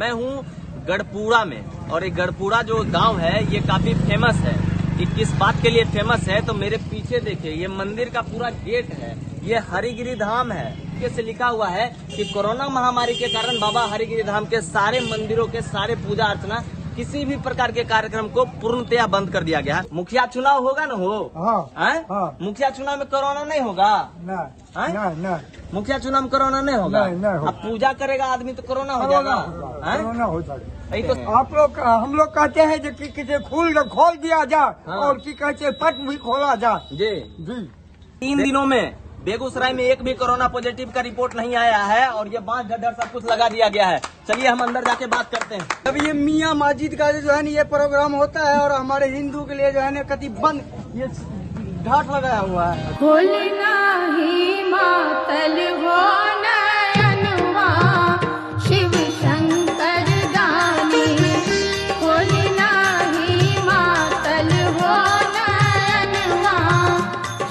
मैं हूँ गढ़पुरा में, और ये गढ़पुरा जो गांव है ये काफी फेमस है। कि किस बात के लिए फेमस है तो मेरे पीछे देखिए, ये मंदिर का पूरा गेट है, ये हरिगिरी धाम है। से लिखा हुआ है कि कोरोना महामारी के कारण बाबा हरिगिरी धाम के सारे मंदिरों के सारे पूजा अर्चना किसी भी प्रकार के कार्यक्रम को पूर्णतया बंद कर दिया गया है। मुखिया चुनाव होगा न हो? हाँ। मुखिया चुनाव में कोरोना नहीं होगा? नहीं। मुखिया चुनाव में कोरोना नहीं होगा? अब पूजा करेगा आदमी तो कोरोना हो जाएगा। कोरोना हो जाएगा। यही तो आप लोग, हम लोग कहते हैं कि किसी खोल दिया जाए। हाँ। और की कहते हैं पट भी खोला जाए। जी 3 दिनों में बेगूसराय में एक भी कोरोना पॉजिटिव का रिपोर्ट नहीं आया है, और ये बांस ढड्ढर सब कुछ लगा दिया गया है। चलिए हम अंदर जाके बात करते हैं। अब ये मियाँ मस्जिद का जो है ना ये प्रोग्राम होता है, और हमारे हिंदू के लिए जो है ना कति बंद ये घाट लगाया हुआ है। खोलना ही मातल हो नयनवा शिव शंकर दानी, खोलना ही मातल हो नयनवा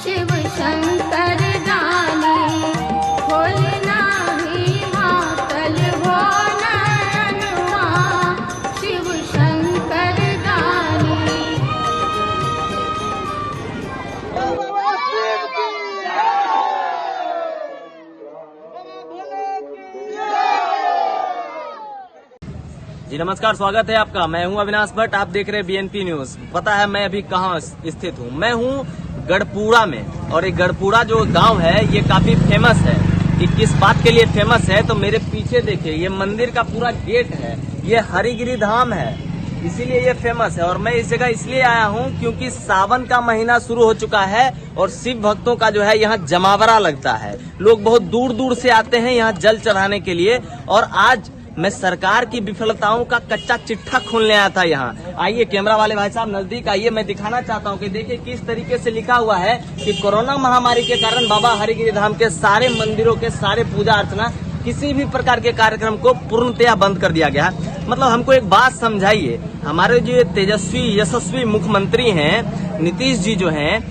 शिव शंकर दानी, खोलना ही मातल हो नयनवा शिव शंकर दानी। जी नमस्कार, स्वागत है आपका। मैं हूं अविनाश भट्ट, आप देख रहे हैं बीएनपी न्यूज। पता है मैं अभी कहां स्थित हूं? मैं हूं गढ़पुरा में, और ये गढ़पुरा जो गांव है ये काफी फेमस है। कि किस बात के लिए फेमस है तो मेरे पीछे देखिए, ये मंदिर का पूरा गेट है, ये हरिगिरी धाम है, इसीलिए ये फेमस है। और मैं इस जगह इसलिए आया हूं क्योंकि सावन का महीना शुरू हो चुका है, और शिव भक्तों का जो है यहाँ जमावड़ा लगता है। लोग बहुत दूर दूर से आते हैं यहाँ जल चढ़ाने के लिए। और आज मैं सरकार की विफलताओं का कच्चा चिट्ठा खोलने आया था यहाँ। आइए कैमरा वाले भाई साहब नजदीक आइए, मैं दिखाना चाहता हूँ कि देखिए किस तरीके से लिखा हुआ है कि कोरोना महामारी के कारण बाबा हरिगिरी धाम के सारे मंदिरों के सारे पूजा अर्चना किसी भी प्रकार के कार्यक्रम को पूर्णतया बंद कर दिया गया। मतलब हमको एक बात समझाइए, हमारे जो तेजस्वी यशस्वी मुख्यमंत्री हैं नीतीश जी जो हैं,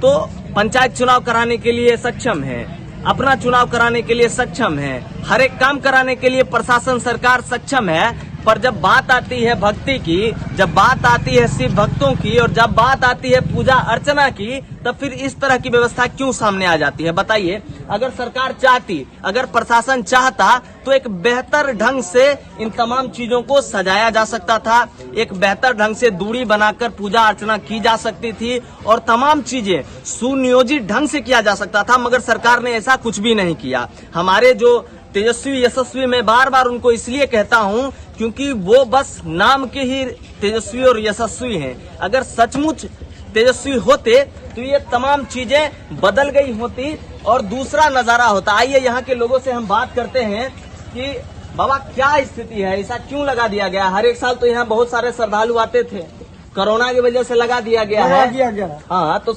तो पंचायत चुनाव कराने के लिए सक्षम है, अपना चुनाव कराने के लिए सक्षम है, हर एक काम कराने के लिए प्रशासन सरकार सक्षम है। पर जब बात आती है भक्ति की, जब बात आती है शिव भक्तों की, और जब बात आती है पूजा अर्चना की, तब फिर इस तरह की व्यवस्था क्यों सामने आ जाती है? बताइए। अगर सरकार चाहती, अगर प्रशासन चाहता तो एक बेहतर ढंग से इन तमाम चीजों को सजाया जा सकता था, एक बेहतर ढंग से दूरी बनाकर पूजा अर्चना की जा सकती थी, और तमाम चीजें सुनियोजित ढंग से किया जा सकता था। मगर सरकार ने ऐसा कुछ भी नहीं किया। हमारे जो तेजस्वी यशस्वी, मैं बार बार उनको इसलिए कहता हूं क्योंकि वो बस नाम के ही तेजस्वी और यशस्वी हैं। अगर सचमुच तेजस्वी होते तो ये तमाम चीजें बदल गई होती और दूसरा नजारा होता। आइए यहाँ के लोगों से हम बात करते हैं कि बाबा क्या स्थिति है, ऐसा क्यों लगा दिया गया? हर एक साल तो यहाँ बहुत सारे श्रद्धालु आते थे, कोरोना की वजह से लगा दिया गया है। हाँ, तो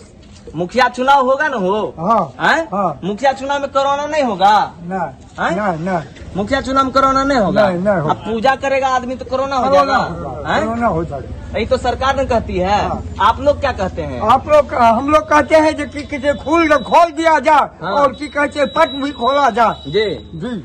मुखिया चुनाव होगा न हो? हाँ। मुखिया चुनाव में कोरोना नहीं होगा? नहीं। मुखिया चुनाव में कोरोना नहीं होगा? नहीं होगा। अब पूजा करेगा आदमी तो कोरोना हो जाएगा। कोरोना हो जाएगा। यही तो सरकार ने कहती है। आप लोग क्या कहते हैं? हम लोग कहते हैं कि किसी खोल दिया जाए। हाँ। और की कहते हैं पट भी खोला जाए। जी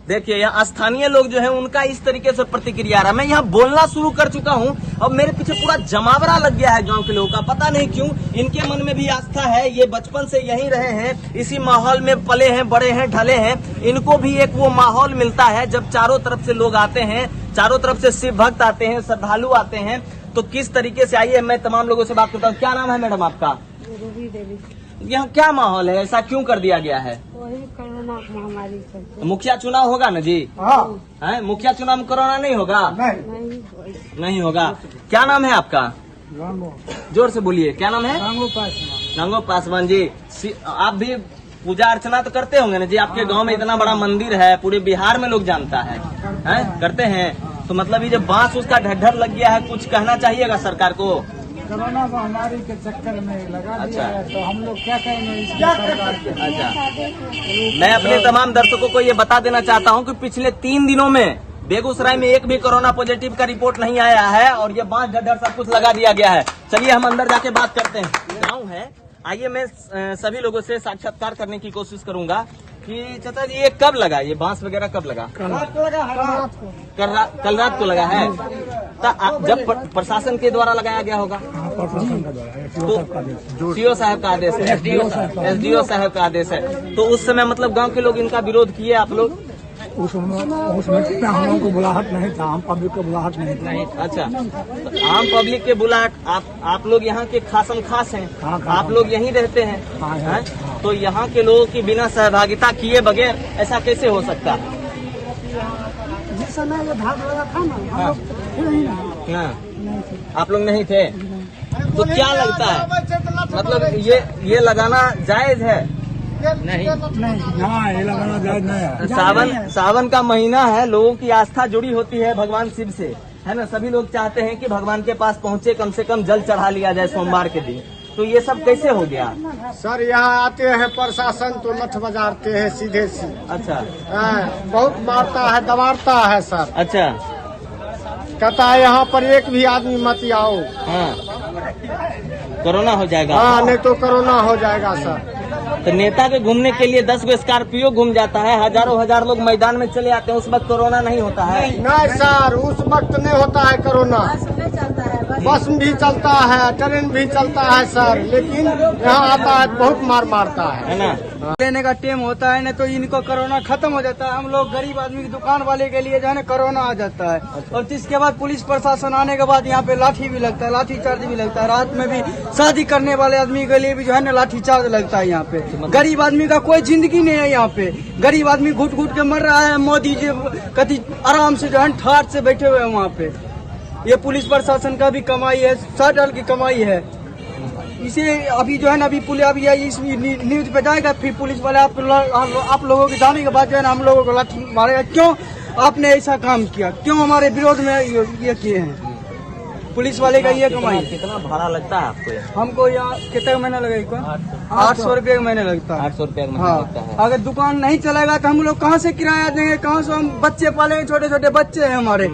देखिए, यहाँ स्थानीय लोग जो है उनका इस तरीके से प्रतिक्रिया रहा। मैं यहाँ बोलना शुरू कर चुका हूँ, अब मेरे पीछे पूरा जमावड़ा लग गया है गांव के लोगों का। पता नहीं क्यों, इनके मन में भी आस्था है, ये बचपन से यहीं रहे हैं, इसी माहौल में पले हैं, बड़े हैं, ढले हैं। इनको भी एक वो माहौल मिलता है जब चारों तरफ से लोग आते हैं, चारों तरफ से शिव भक्त आते हैं, श्रद्धालु आते हैं। तो किस तरीके से, आइए मैं तमाम लोगों से बात करता हूँ। क्या नाम है मैडम आपका? रूबी देवी। यहाँ क्या माहौल है, ऐसा क्यों कर दिया गया है? वही कोरोना महामारी से। मुखिया चुनाव होगा न जी? हाँ। मुखिया चुनाव में कोरोना नहीं होगा? नहीं होगा। क्या नाम है आपका? जोर से बोलिए, क्या नाम है? नांगो पासवान जी। आप भी पूजा अर्चना तो करते होंगे ना जी? आपके गांव में इतना बड़ा मंदिर है, पूरे बिहार में लोग जानता है, करते हैं। तो मतलब ये जब बांस उसका ढड्ढर लग गया है, कुछ कहना चाहिएगा सरकार को? कोरोना महामारी के चक्कर में लगा दिया है, तो हम लोग क्या कहेंगे अच्छा, मैं अपने तमाम दर्शकों को ये बता देना चाहता हूँ कि पिछले 3 दिनों में बेगूसराय में एक भी कोरोना पॉजिटिव का रिपोर्ट नहीं आया है, और ये बांस ढड्ढर सब कुछ लगा दिया गया है। चलिए हम अंदर जाके बात करते हैं। गाँव है, आइए मैं सभी लोगों से साक्षात्कार करने की कोशिश करूंगा कि चाचा जी ये कब लगा, ये बांस वगैरह कब लगा? कल रात को। कल रात को लगा है। जब प्रशासन के द्वारा लगाया गया होगा, तो सीओ साहब का आदेश है, एसडीओ साहब का आदेश है, तो उस समय मतलब गांव के लोग इनका विरोध किए आप लोग? उसमें हम लोगों को बुलाहट नहीं था, आम पब्लिक को बुलाहट नहीं था। अच्छा, तो आम पब्लिक के बुलाहट, आप लोग यहाँ के खासम खास हैं, आप लोग यहीं रहते हैं, तो यहाँ के लोगों की बिना सहभागिता किए बगैर ऐसा कैसे हो सकता? जिस समय ये भाग लगा था ना, हम लोग थे ही नहीं। हाँ, आप लोग नहीं थे, तो क्या लगता है मतलब ये लगाना जायज है? नहीं, हाँ, ये लगाना जायज नहीं है। सावन का महीना है, लोगों की आस्था जुड़ी होती है भगवान शिव से, है ना। सभी लोग चाहते हैं कि भगवान के पास पहुँचे, कम से कम जल चढ़ा लिया जाए सोमवार के दिन, तो ये सब कैसे हो गया? सर यहाँ आते हैं प्रशासन तो लठ बजाते हैं सीधे सी। अच्छा, बहुत मारता है, दबाड़ता है सर। अच्छा, कहता है यहाँ पर एक भी आदमी मत आओ। हाँ, कोरोना हो जाएगा। हाँ, नहीं तो कोरोना हो जाएगा सर। तो नेता के घूमने के लिए 10 गो स्कॉर्पियो घूम जाता है, हजारों हजार लोग मैदान में चले आते हैं, उस वक्त कोरोना नहीं होता है? नहीं सर, उस वक्त नहीं होता है कोरोना। बस भी चलता है, ट्रेन भी चलता है सर, लेकिन यहाँ आता है बहुत मार मारता है ना। लेने का टाइम होता है ना, तो इनको कोरोना खत्म हो जाता है। हम लोग गरीब आदमी की दुकान वाले के लिए जो है ना कोरोना आ जाता है, और इसके बाद पुलिस प्रशासन आने के बाद यहाँ पे लाठी भी लगता है, लाठी चार्ज भी लगता है। रात में भी शादी करने वाले आदमी के लिए भी जो है ना लाठी चार्ज लगता है यहाँ पे। गरीब आदमी का कोई जिंदगी नहीं है यहाँ पे, गरीब आदमी घुट घुट के मर रहा है। मोदी जी कति आराम से जो है ठाट से बैठे हुए हैं वहाँ पे। ये पुलिस प्रशासन का भी कमाई है, 60 साल की कमाई है। इसे अभी जो है ना अभी अभी इस न्यूज पे जाएगा, फिर पुलिस वाले आप लोगों के जाने के बाद जो है ना हम लोगों को लाठी मारेगा। क्यों आपने ऐसा काम किया, क्यों हमारे विरोध में ये किए हैं? पुलिस वाले का ये कमाई। कितना भाड़ा लगता है आपको? हमको यहाँ कितना महीना लगेगा? 800 रुपये का महीने लगता है। 800 रुपये का हाँ, लगता है। अगर दुकान नहीं चलेगा तो हम लोग कहाँ से किराया देंगे, कहाँ से हम बच्चे पालेंगे? छोटे छोटे बच्चे हैं हमारे।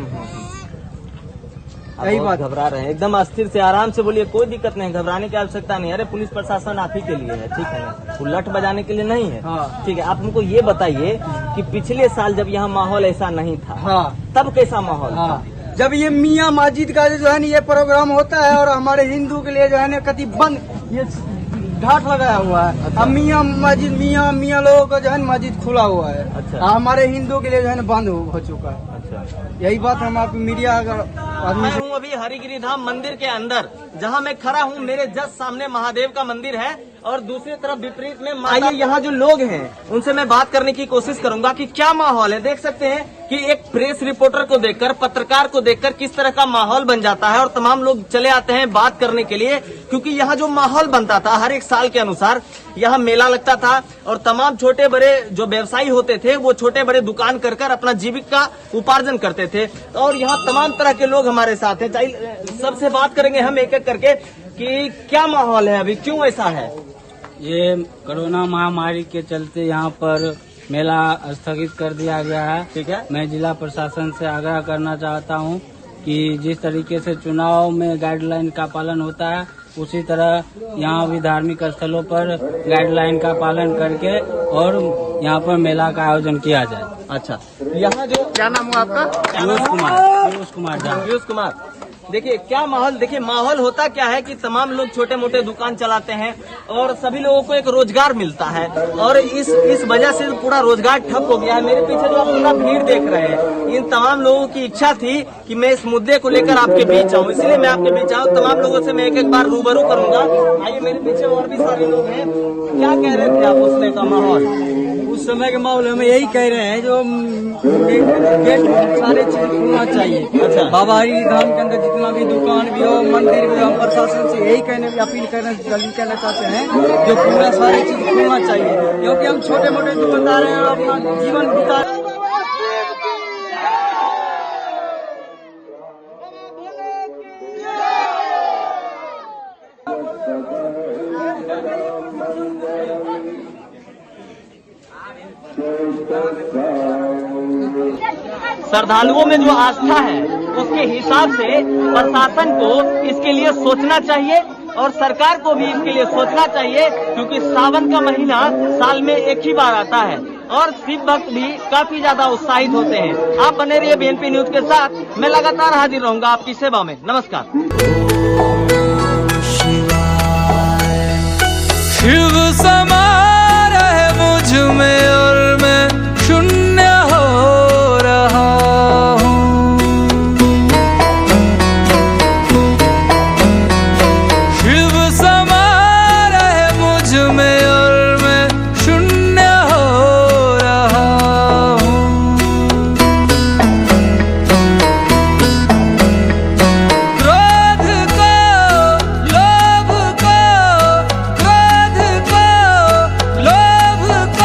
यही बात, घबरा रहे हैं एकदम अस्थिर से। आराम से बोलिए, कोई दिक्कत नहीं, घबराने की आवश्यकता नहीं। अरे पुलिस प्रशासन आप ही के लिए है, ठीक है ना, वो लठ बजाने के लिए नहीं है। हाँ। ठीक है, आप हमको ये बताइए कि पिछले साल जब यहाँ माहौल ऐसा नहीं था, हाँ, तब कैसा माहौल हाँ, था? जब ये मियाँ मस्जिद का जो है ना ये प्रोग्राम होता है, और हमारे हिंदू के लिए जो है ना कति बंद ये घाट लगाया हुआ है। अच्छा। अब मियाँ मस्जिद मियाँ लोगों का जो है मस्जिद खुला हुआ है। अच्छा। हमारे हिंदू के लिए जो है ना बंद हो चुका है। अच्छा, यही बात हम आप मीडिया अगर आदमी मैं हूँ अभी हरिगिरी धाम मंदिर के अंदर, जहाँ मैं खड़ा हूँ। मेरे जस्ट सामने महादेव का मंदिर है, और दूसरी तरफ विपरीत में आइए यहाँ जो लोग हैं उनसे मैं बात करने की कोशिश करूंगा कि क्या माहौल है। देख सकते हैं कि एक प्रेस रिपोर्टर को देखकर, पत्रकार को देखकर किस तरह का माहौल बन जाता है, और तमाम लोग चले आते हैं बात करने के लिए, क्योंकि यहाँ जो माहौल बनता था हर एक साल के अनुसार, यहाँ मेला लगता था, और तमाम छोटे बड़े जो व्यवसायी होते थे वो छोटे बड़े दुकान कर अपना जीविका उपार्जन करते थे। और यहाँ तमाम तरह के लोग हमारे साथ हैं, सबसे बात करेंगे हम एक एक करके कि क्या माहौल है अभी, क्यों ऐसा है। ये कोरोना महामारी के चलते यहाँ पर मेला स्थगित कर दिया गया है। ठीक है, मैं जिला प्रशासन से आग्रह करना चाहता हूँ कि जिस तरीके से चुनाव में गाइडलाइन का पालन होता है, उसी तरह यहाँ भी धार्मिक स्थलों पर गाइडलाइन का पालन करके और यहाँ पर मेला का आयोजन किया जाए। अच्छा, यहाँ जो क्या नाम हुआ आपका? पीयूष कुमार। देखिए क्या माहौल, देखिए माहौल होता क्या है कि तमाम लोग छोटे मोटे दुकान चलाते हैं, और सभी लोगों को एक रोजगार मिलता है, और इस वजह से पूरा रोजगार ठप हो गया है। मेरे पीछे जो आप पूरा भीड़ देख रहे हैं, इन तमाम लोगों की इच्छा थी कि मैं इस मुद्दे को लेकर आपके बीच आऊँ, इसलिए मैं आपके बीच आऊँ। तमाम लोगों से मैं एक एक बार रूबरू करूंगा। आइए, मेरे पीछे और भी सारे लोग हैं। क्या कह रहे थे आप उस समय का माहौल? उस समय के माहौल हम यही कह रहे हैं, जो गेट सारे चीज खुलना चाहिए। अच्छा, बाबा हरि धाम के अंदर जितना भी दुकान भी हो, मंदिर भी हो, हम प्रशासन से यही अपील कहना चाहते हैं, जो पूरा सारी चीज खुलना चाहिए, क्योंकि हम छोटे मोटे दुकानदार हैं और अपना जीवन बिता रहे हैं। श्रद्धालुओं में जो आस्था है उसके हिसाब से प्रशासन को इसके लिए सोचना चाहिए, और सरकार को भी इसके लिए सोचना चाहिए, क्योंकि सावन का महीना साल में एक ही बार आता है, और शिव भक्त भी काफी ज्यादा उत्साहित होते हैं। आप बने रहिए BNP न्यूज के साथ, मैं लगातार हाजिर रहूंगा आपकी सेवा में। नमस्कार। शिव समा